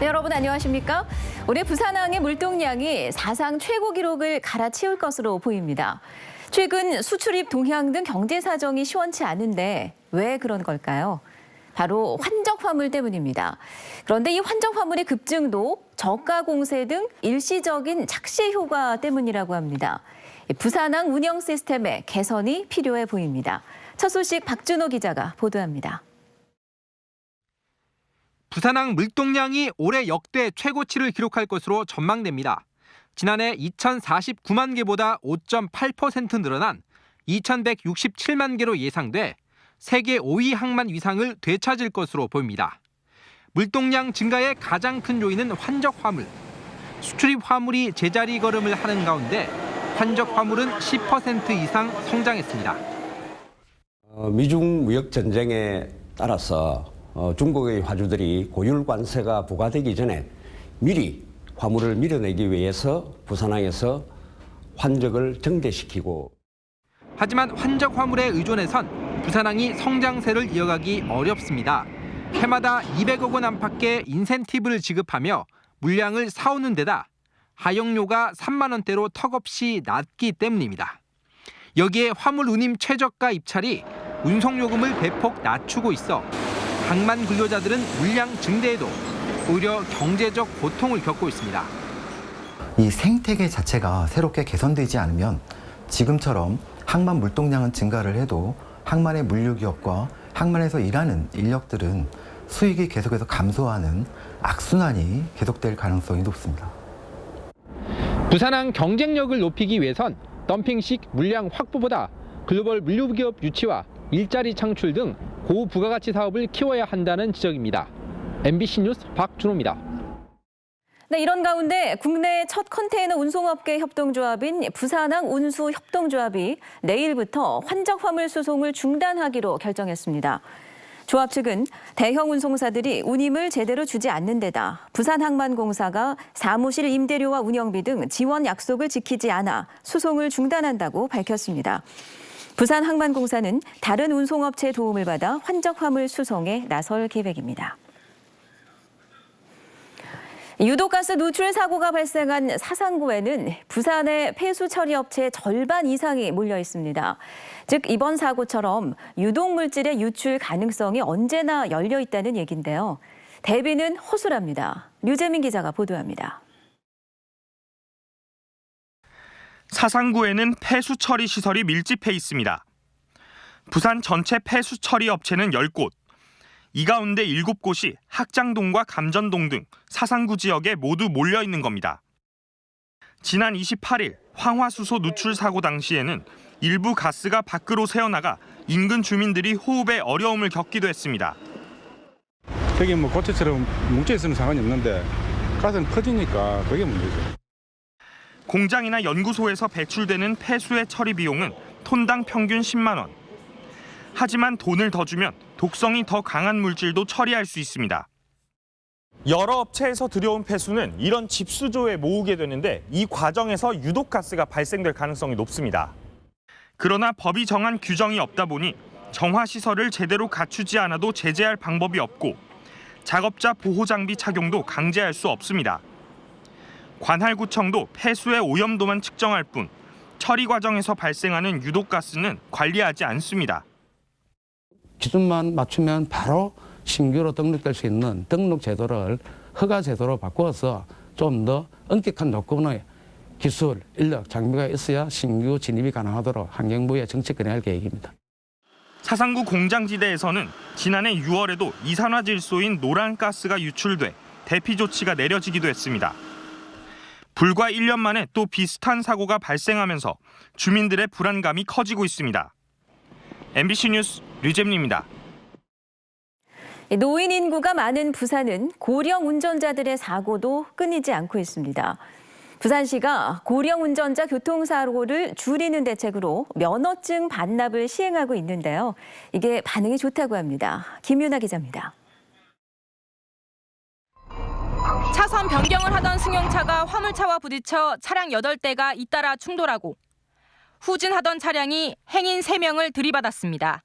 네, 여러분 안녕하십니까? 올해 부산항의 물동량이 사상 최고 기록을 갈아치울 것으로 보입니다. 최근 수출입 동향 등 경제 사정이 시원치 않은데 왜 그런 걸까요? 바로 환적 화물 때문입니다. 그런데 이 환적 화물의 급증도 저가 공세 등 일시적인 착시 효과 때문이라고 합니다. 부산항 운영 시스템의 개선이 필요해 보입니다. 첫 소식 박준호 기자가 보도합니다. 부산항 물동량이 올해 역대 최고치를 기록할 것으로 전망됩니다. 지난해 2,049만 개보다 5.8% 늘어난 2,167만 개로 예상돼 세계 5위 항만 위상을 되찾을 것으로 보입니다. 물동량 증가의 가장 큰 요인은 환적 화물. 수출입 화물이 제자리 걸음을 하는 가운데 환적 화물은 10% 이상 성장했습니다. 미중 무역 전쟁에 따라서 중국의 화주들이 고율 관세가 부과되기 전에 미리 화물을 밀어내기 위해서 부산항에서 환적을 정대시키고. 하지만 환적 화물에 의존해선 부산항이 성장세를 이어가기 어렵습니다. 해마다 200억 원 안팎의 인센티브를 지급하며 물량을 사오는 데다 하용료가 3만 원대로 턱없이 낮기 때문입니다. 여기에 화물 운임 최저가 입찰이 운송요금을 대폭 낮추고 있어 항만 근로자들은 물량 증대에도 오히려 경제적 고통을 겪고 있습니다. 이 생태계 자체가 새롭게 개선되지 않으면 지금처럼 항만 물동량은 증가를 해도 항만의 물류기업과 항만에서 일하는 인력들은 수익이 계속해서 감소하는 악순환이 계속될 가능성이 높습니다. 부산항 경쟁력을 높이기 위해선 덤핑식 물량 확보보다 글로벌 물류기업 유치와 일자리 창출 등 고부가가치 사업을 키워야 한다는 지적입니다. MBC 뉴스 박준호입니다. 네, 이런 가운데 국내 첫 컨테이너 운송업계 협동조합인 부산항 운수협동조합이 내일부터 환적 화물 수송을 중단하기로 결정했습니다. 조합 측은 대형 운송사들이 운임을 제대로 주지 않는 데다 부산항만공사가 사무실 임대료와 운영비 등 지원 약속을 지키지 않아 수송을 중단한다고 밝혔습니다. 부산항만공사는 다른 운송업체의 도움을 받아 환적 화물 수송에 나설 계획입니다. 유독가스 누출 사고가 발생한 사상구에는 부산의 폐수 처리 업체의 절반 이상이 몰려 있습니다. 즉 이번 사고처럼 유독물질의 유출 가능성이 언제나 열려 있다는 얘기인데요. 대비는 허술합니다. 류재민 기자가 보도합니다. 사상구에는 폐수 처리 시설이 밀집해 있습니다. 부산 전체 폐수 처리 업체는 10곳. 이 가운데 7곳이 학장동과 감전동 등 사상구 지역에 모두 몰려 있는 겁니다. 지난 28일 황화수소 누출 사고 당시에는 일부 가스가 밖으로 새어나가 인근 주민들이 호흡에 어려움을 겪기도 했습니다. 저기 고체처럼 뭉쳐 있으면 상관이 없는데 가스는 퍼지니까 그게 문제죠. 공장이나 연구소에서 배출되는 폐수의 처리 비용은 톤당 평균 10만 원. 하지만 돈을 더 주면 독성이 더 강한 물질도 처리할 수 있습니다. 여러 업체에서 들여온 폐수는 이런 집수조에 모으게 되는데 이 과정에서 유독가스가 발생될 가능성이 높습니다. 그러나 법이 정한 규정이 없다 보니 정화시설을 제대로 갖추지 않아도 제재할 방법이 없고 작업자 보호장비 착용도 강제할 수 없습니다. 관할구청도 폐수의 오염도만 측정할 뿐 처리 과정에서 발생하는 유독가스는 관리하지 않습니다. 기준만 맞추면 바로 신규로 등록될 수 있는 등록 제도를 허가 제도로 바꾸어서 좀 더 엄격한 조건의 기술, 인력, 장비가 있어야 신규 진입이 가능하도록 환경부에 정책 건의할 계획입니다. 사상구 공장지대에서는 지난해 6월에도 이산화질소인 노란가스가 유출돼 대피 조치가 내려지기도 했습니다. 불과 1년 만에 또 비슷한 사고가 발생하면서 주민들의 불안감이 커지고 있습니다. MBC 뉴스 류재민입니다. 노인 인구가 많은 부산은 고령 운전자들의 사고도 끊이지 않고 있습니다. 부산시가 고령 운전자 교통사고를 줄이는 대책으로 면허증 반납을 시행하고 있는데요. 이게 반응이 좋다고 합니다. 김윤아 기자입니다. 차선 변경을 하던 승용차가 화물차와 부딪혀 차량 8대가 잇따라 충돌하고 후진하던 차량이 행인 3명을 들이받았습니다.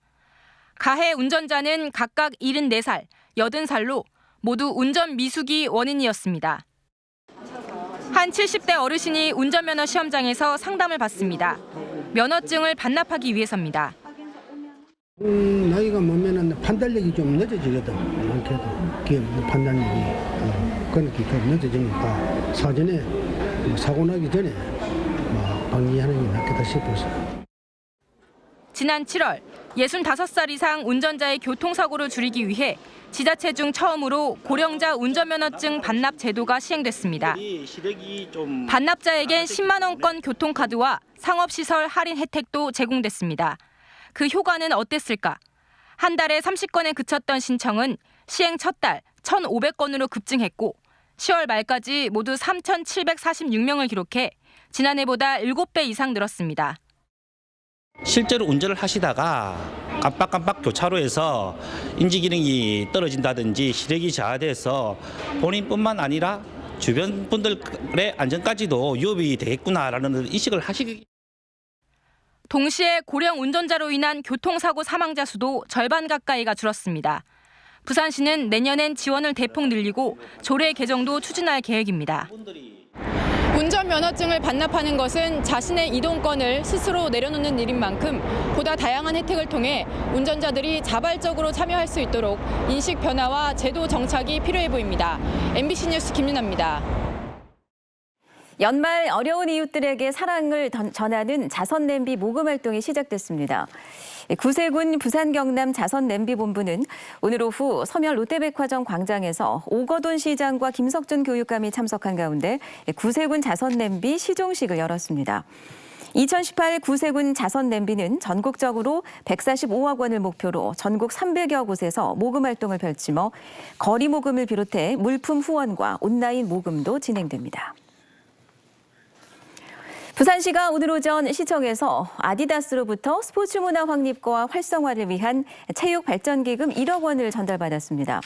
가해 운전자는 각각 74살, 80살로 모두 운전 미숙이 원인이었습니다. 한 70대 어르신이 운전면허 시험장에서 상담을 받습니다. 면허증을 반납하기 위해서입니다. 나이가 먹으면 판단력이 좀 늦어지거든. 많게도 그게 판단력이 그렇게 늦어지니까 사전에 사고 나기 전에 방지하는 게 낫겠다 싶어서. 지난 7월 65살 이상 운전자의 교통사고를 줄이기 위해 지자체 중 처음으로 고령자 운전면허증 반납 제도가 시행됐습니다. 반납자에겐 10만 원권 교통카드와 상업시설 할인 혜택도 제공됐습니다. 그 효과는 어땠을까? 한 달에 30건에 그쳤던 신청은 시행 첫 달 1,500건으로 급증했고 10월 말까지 모두 3,746명을 기록해 지난해보다 7배 이상 늘었습니다. 실제로 운전을 하시다가 깜빡깜빡 교차로에서 인지기능이 떨어진다든지 시력이 저하돼서 본인뿐만 아니라 주변 분들의 안전까지도 위협이 되겠구나라는 인식을 하시기. 동시에 고령 운전자로 인한 교통사고 사망자 수도 절반 가까이가 줄었습니다. 부산시는 내년엔 지원을 대폭 늘리고 조례 개정도 추진할 계획입니다. 운전면허증을 반납하는 것은 자신의 이동권을 스스로 내려놓는 일인 만큼 보다 다양한 혜택을 통해 운전자들이 자발적으로 참여할 수 있도록 인식 변화와 제도 정착이 필요해 보입니다. MBC 뉴스 김윤아입니다. 연말 어려운 이웃들에게 사랑을 전하는 자선냄비 모금 활동이 시작됐습니다. 구세군 부산 경남 자선냄비본부는 오늘 오후 서면 롯데백화점 광장에서 오거돈 시장과 김석준 교육감이 참석한 가운데 구세군 자선냄비 시종식을 열었습니다. 2018 구세군 자선냄비는 전국적으로 145억 원을 목표로 전국 300여 곳에서 모금 활동을 펼치며 거리 모금을 비롯해 물품 후원과 온라인 모금도 진행됩니다. 부산시가 오늘 오전 시청에서 아디다스로부터 스포츠 문화 확립과 활성화를 위한 체육발전기금 1억 원을 전달받았습니다.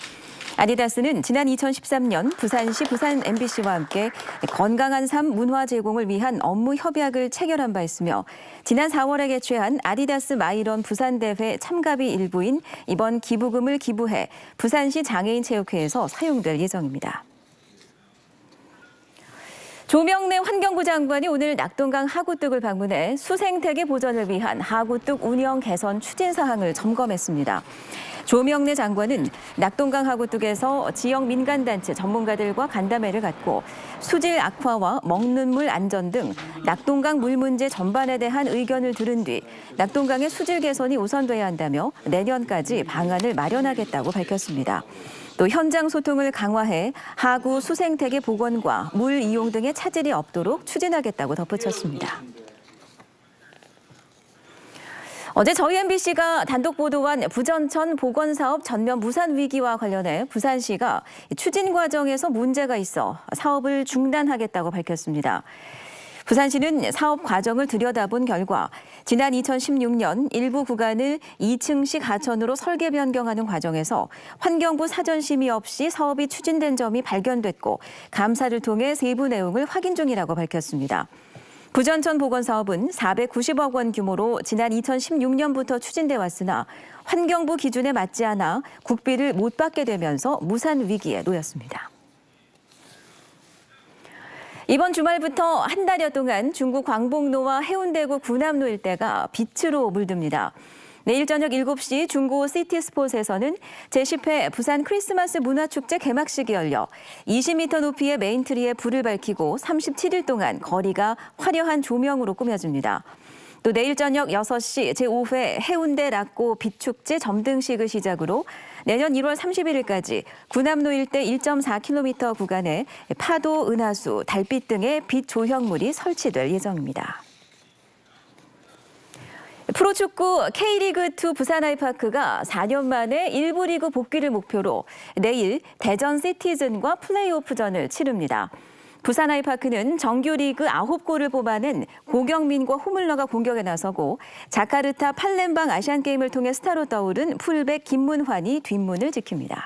아디다스는 지난 2013년 부산시 부산 MBC와 함께 건강한 삶 문화 제공을 위한 업무 협약을 체결한 바 있으며 지난 4월에 개최한 아디다스 마이런 부산대회 참가비 일부인 이번 기부금을 기부해 부산시 장애인 체육회에서 사용될 예정입니다. 조명래 환경부 장관이 오늘 낙동강 하구뚝을 방문해 수생태계 보전을 위한 하구뚝 운영 개선 추진 사항을 점검했습니다. 조명래 장관은 낙동강 하구뚝에서 지역 민간단체 전문가들과 간담회를 갖고 수질 악화와 먹는 물 안전 등 낙동강 물 문제 전반에 대한 의견을 들은 뒤 낙동강의 수질 개선이 우선돼야 한다며 내년까지 방안을 마련하겠다고 밝혔습니다. 또 현장 소통을 강화해 하구 수생태계 복원과 물 이용 등의 차질이 없도록 추진하겠다고 덧붙였습니다. 어제 저희 MBC가 단독 보도한 부전천 복원사업 전면 무산 위기와 관련해 부산시가 추진 과정에서 문제가 있어 사업을 중단하겠다고 밝혔습니다. 부산시는 사업 과정을 들여다본 결과 지난 2016년 일부 구간을 2층식 하천으로 설계 변경하는 과정에서 환경부 사전 심의 없이 사업이 추진된 점이 발견됐고 감사를 통해 세부 내용을 확인 중이라고 밝혔습니다. 부전천 복원 사업은 490억 원 규모로 지난 2016년부터 추진돼 왔으나 환경부 기준에 맞지 않아 국비를 못 받게 되면서 무산 위기에 놓였습니다. 이번 주말부터 한 달여 동안 중구 광복로와 해운대구 구남로 일대가 빛으로 물듭니다. 내일 저녁 7시 중구 시티스폿에서는 제10회 부산 크리스마스 문화축제 개막식이 열려 20m 높이의 메인트리에 불을 밝히고 37일 동안 거리가 화려한 조명으로 꾸며집니다. 또 내일 저녁 6시 제5회 해운대 락고 빛축제 점등식을 시작으로 내년 1월 31일까지 구남로 일대 1.4km 구간에 파도, 은하수, 달빛 등의 빛 조형물이 설치될 예정입니다. 프로축구 K리그2 부산 아이파크가 4년 만에 1부 리그 복귀를 목표로 내일 대전 시티즌과 플레이오프전을 치릅니다. 부산 아이파크는 정규 리그 9골을 뽑아낸 고경민과 호물러가 공격에 나서고 자카르타 팔렘방 아시안게임을 통해 스타로 떠오른 풀백 김문환이 뒷문을 지킵니다.